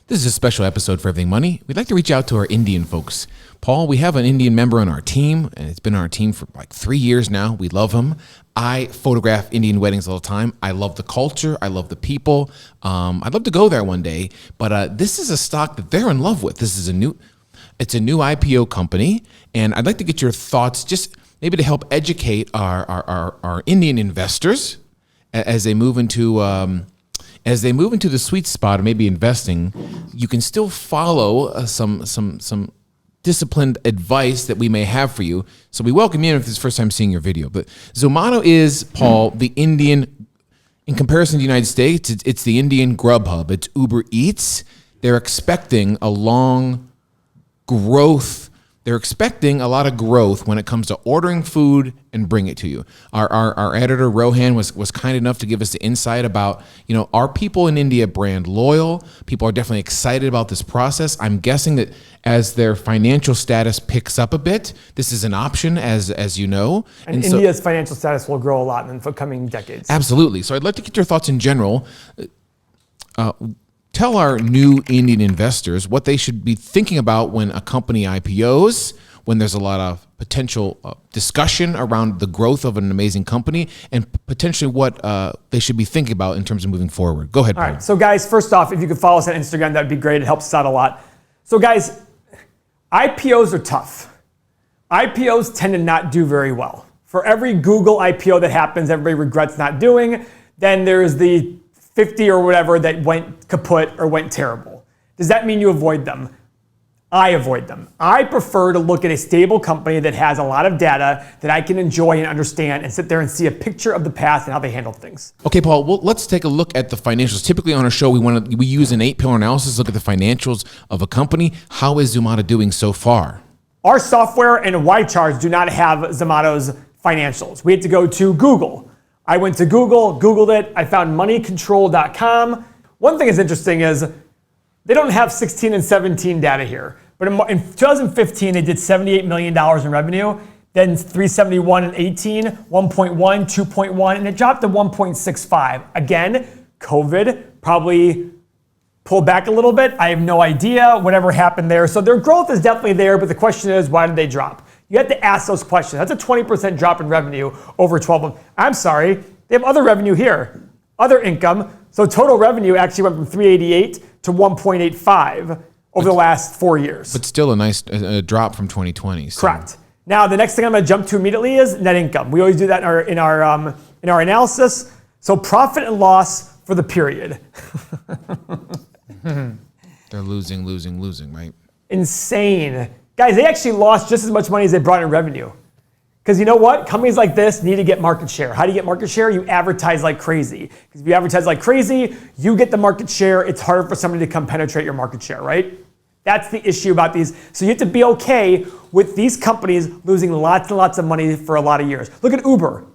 This is a special episode for Everything Money. We'd like to reach out to our Indian folks. Paul, we have an Indian member on our team, and it's been on our team for like 3 years now. We love him. I photograph Indian weddings all the time. I love the culture. I love the people. I'd love to go there one day, but this is a stock that they're in love with. It's a new IPO company, and I'd like to get your thoughts, just maybe to help educate our Indian investors as they move into the sweet spot of maybe investing. You can still follow some disciplined advice that we may have for you. So we welcome you if this is the first time seeing your video. But Zomato is, Paul, the Indian, in comparison to the United States, it's the Indian Grubhub. It's Uber Eats. They're expecting a long growth. They're expecting a lot of growth when it comes to ordering food and bring it to you. Our editor Rohan was kind enough to give us the insight about, are people in India brand loyal? People are definitely excited about this process. I'm guessing that as their financial status picks up a bit, this is an option, as you know. And India's financial status will grow a lot in the coming decades. Absolutely. So I'd like to get your thoughts in general. Tell our new Indian investors what they should be thinking about when a company IPOs, when there's a lot of potential discussion around the growth of an amazing company, and potentially what they should be thinking about in terms of moving forward. Go ahead, Paul. All right, so guys, first off, if you could follow us on Instagram, that'd be great. It helps us out a lot. So guys, IPOs are tough. IPOs tend to not do very well. For every Google IPO that happens, everybody regrets not doing, then there's the 50 or whatever that went kaput or went terrible. Does that mean you avoid them? I avoid them. I prefer to look at a stable company that has a lot of data that I can enjoy and understand and sit there and see a picture of the past and how they handled things. Okay, Paul, well, let's take a look at the financials. Typically on our show, we use an 8-pillar analysis, look at the financials of a company. How is Zomato doing so far? Our software and YCharts do not have Zomato's financials. We had to go to Google. I went to Google, Googled it, I found moneycontrol.com. One thing that's interesting is they don't have 16 and 17 data here, but in 2015, they did $78 million in revenue, then 371 in 18, 1.1, 2.1, and it dropped to 1.65. Again, COVID probably pulled back a little bit. I have no idea whatever happened there. So their growth is definitely there, but the question is, why did they drop? You have to ask those questions. That's a 20% drop in revenue over 12 months. I'm sorry, they have other revenue here, other income. So total revenue actually went from 388 to 1.85 over the last 4 years. But still a nice drop from 2020. So. Correct. Now, the next thing I'm going to jump to immediately is net income. We always do that in our analysis. So profit and loss for the period. They're losing, right? Insane. Guys, they actually lost just as much money as they brought in revenue. Because you know what? Companies like this need to get market share. How do you get market share? You advertise like crazy. Because if you advertise like crazy, you get the market share. It's harder for somebody to come penetrate your market share, right? That's the issue about these. So you have to be okay with these companies losing lots and lots of money for a lot of years. Look at Uber.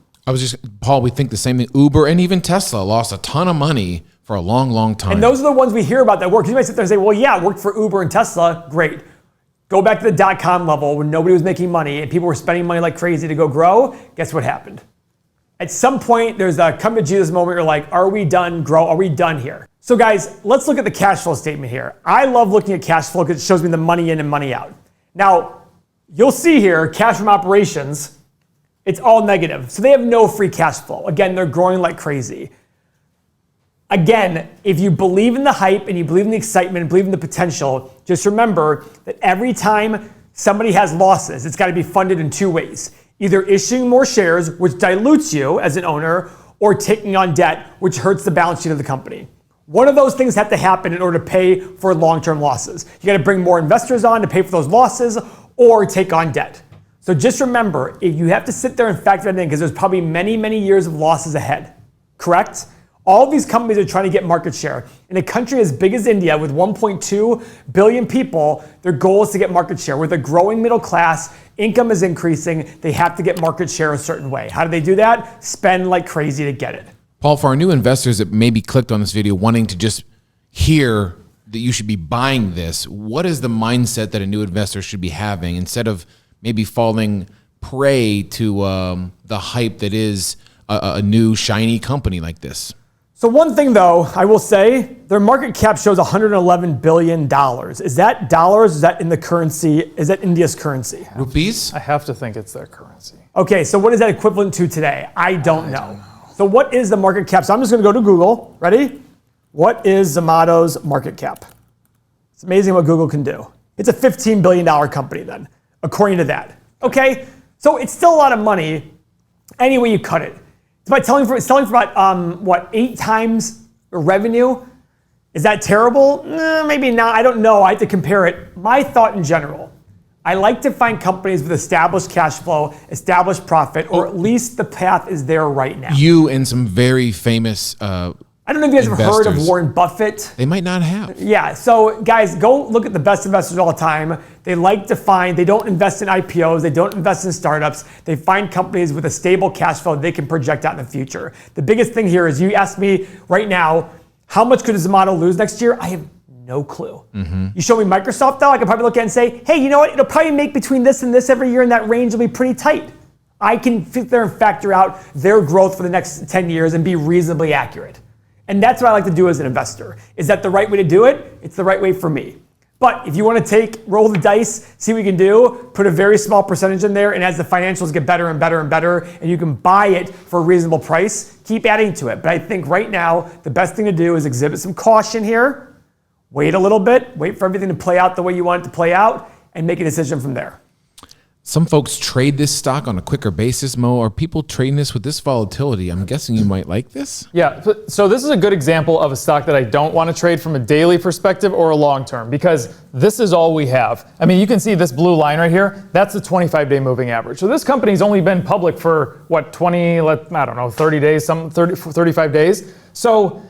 Paul, we think the same thing. Uber and even Tesla lost a ton of money for a long, long time. And those are the ones we hear about that work. You might sit there and say, well, yeah, it worked for Uber and Tesla. Great. Go back to the dot-com level when nobody was making money and people were spending money like crazy to go grow. Guess what happened? At some point, there's a come to Jesus moment. You're like, are we done grow? Are we done here? So guys, let's look at the cash flow statement here. I love looking at cash flow because it shows me the money in and money out. Now, you'll see here, cash from operations, it's all negative. So they have no free cash flow. Again, they're growing like crazy. Again, if you believe in the hype and you believe in the excitement and believe in the potential, just remember that every time somebody has losses, it's got to be funded in two ways. Either issuing more shares, which dilutes you as an owner, or taking on debt, which hurts the balance sheet of the company. One of those things have to happen in order to pay for long-term losses. You got to bring more investors on to pay for those losses or take on debt. So just remember, if you have to sit there and factor that in, because there's probably many, many years of losses ahead, correct? All of these companies are trying to get market share. In a country as big as India with 1.2 billion people, their goal is to get market share. With a growing middle class, income is increasing, they have to get market share a certain way. How do they do that? Spend like crazy to get it. Paul, for our new investors that maybe clicked on this video wanting to just hear that you should be buying this, what is the mindset that a new investor should be having instead of maybe falling prey to the hype that is a new shiny company like this? So one thing though, I will say, their market cap shows $111 billion. Is that dollars? Is that in the currency? Is that India's currency? Rupees? I have to think it's their currency. Okay, so what is that equivalent to today? I don't know. So what is the market cap? So I'm just gonna go to Google. Ready? What is Zomato's market cap? It's amazing what Google can do. It's a $15 billion company then, according to that. Okay, so it's still a lot of money any way you cut it. It's by selling for about, 8 times revenue? Is that terrible? Maybe not, I don't know, I have to compare it. My thought in general, I like to find companies with established cash flow, established profit, or at least the path is there right now. You and some very famous I don't know if you guys have heard of Warren Buffett. They might not have. Yeah, so guys, go look at the best investors all the time. They like to find, they don't invest in IPOs, they don't invest in startups. They find companies with a stable cash flow they can project out in the future. The biggest thing here is you ask me right now, how much could Zomato lose next year? I have no clue. You show me Microsoft though, I could probably look at it and say, hey, you know what? It'll probably make between this and this every year and that range will be pretty tight. I can sit there and factor out their growth for the next 10 years and be reasonably accurate. And that's what I like to do as an investor. Is that the right way to do it? It's the right way for me. But if you want to roll the dice, see what you can do, put a very small percentage in there, and as the financials get better and better and better, and you can buy it for a reasonable price, keep adding to it. But I think right now, the best thing to do is exhibit some caution here, wait a little bit, wait for everything to play out the way you want it to play out, and make a decision from there. Some folks trade this stock on a quicker basis, Mo. Are people trading this with this volatility? I'm guessing you might like this. Yeah, so this is a good example of a stock that I don't want to trade from a daily perspective or a long term, because this is all we have. I mean, you can see this blue line right here. That's the 25-day moving average. So this company's only been public for, what, 30 days, 35 days. So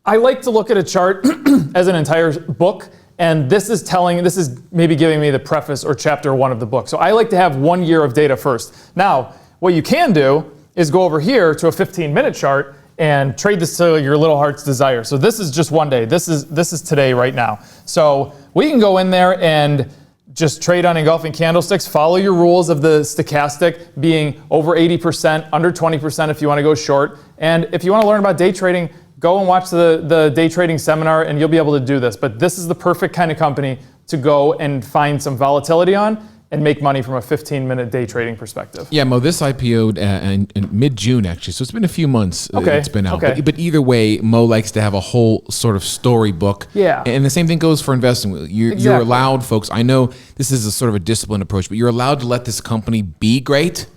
I like to look at a chart as an entire book. And this is maybe giving me the preface or chapter 1 of the book. So I like to have 1 year of data first. Now, what you can do is go over here to a 15-minute chart and trade this to your little heart's desire. So this is just one day. This is today right now. So we can go in there and just trade on engulfing candlesticks, follow your rules of the stochastic being over 80%, under 20% if you want to go short. And if you want to learn about day trading, go and watch the day trading seminar and you'll be able to do this. But this is the perfect kind of company to go and find some volatility on and make money from a 15-minute day trading perspective. Yeah, Mo, this IPO'd in mid-June, actually. So it's been a few months it's been out. Okay. But either way, Mo likes to have a whole sort of storybook. Yeah. And the same thing goes for investing. You're allowed, folks, I know this is a sort of a disciplined approach, but you're allowed to let this company be great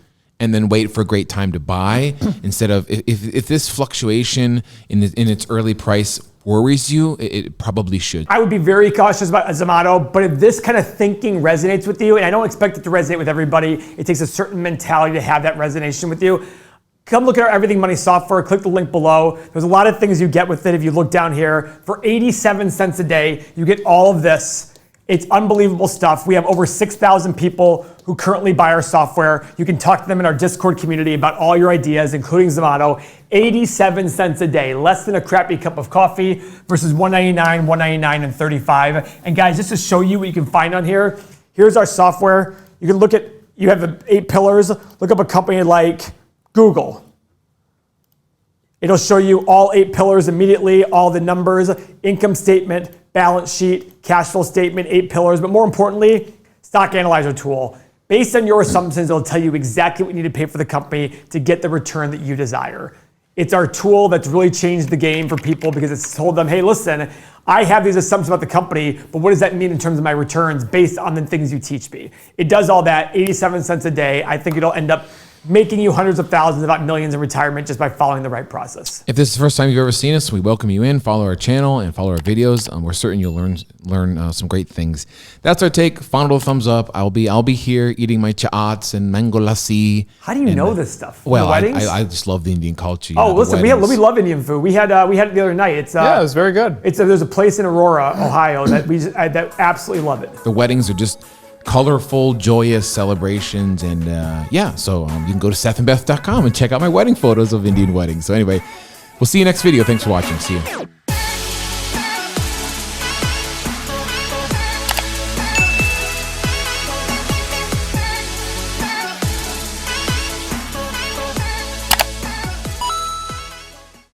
and then wait for a great time to buy instead of, if this fluctuation in its early price worries you, it probably should. I would be very cautious about Zomato, but if this kind of thinking resonates with you, and I don't expect it to resonate with everybody, it takes a certain mentality to have that resonation with you, come look at our Everything Money software, click the link below. There's a lot of things you get with it if you look down here. For 87 cents a day, you get all of this. It's unbelievable stuff. We have over 6,000 people who currently buy our software. You can talk to them in our Discord community about all your ideas, including Zomato. 87 cents a day, less than a crappy cup of coffee versus $1.99, $1.99, and $35. And guys, just to show you what you can find on here, here's our software. You can look at, you have the 8 pillars. Look up a company like Google. It'll show you all 8 pillars immediately, all the numbers, income statement, balance sheet, cash flow statement, 8 pillars, but more importantly, stock analyzer tool. Based on your assumptions, it'll tell you exactly what you need to pay for the company to get the return that you desire. It's our tool that's really changed the game for people because it's told them, hey, listen, I have these assumptions about the company, but what does that mean in terms of my returns based on the things you teach me? It does all that, 87 cents a day. I think it'll end up making you hundreds of thousands, if not millions in retirement just by following the right process. If this is the first time you've ever seen us, we welcome you in. Follow our channel and follow our videos. We're certain you'll learn some great things. That's our take. Final thumbs up. I'll be here eating my chaats and mango lassi. How do you know this stuff? Well, weddings? I just love the Indian culture. Oh, listen, we love Indian food. We had it the other night. It's yeah, it was very good. There's a place in Aurora, Ohio that absolutely love it. The weddings are just colorful, joyous celebrations. And so you can go to sethandbeth.com and check out my wedding photos of Indian weddings. So anyway, we'll see you next video. Thanks for watching. See you.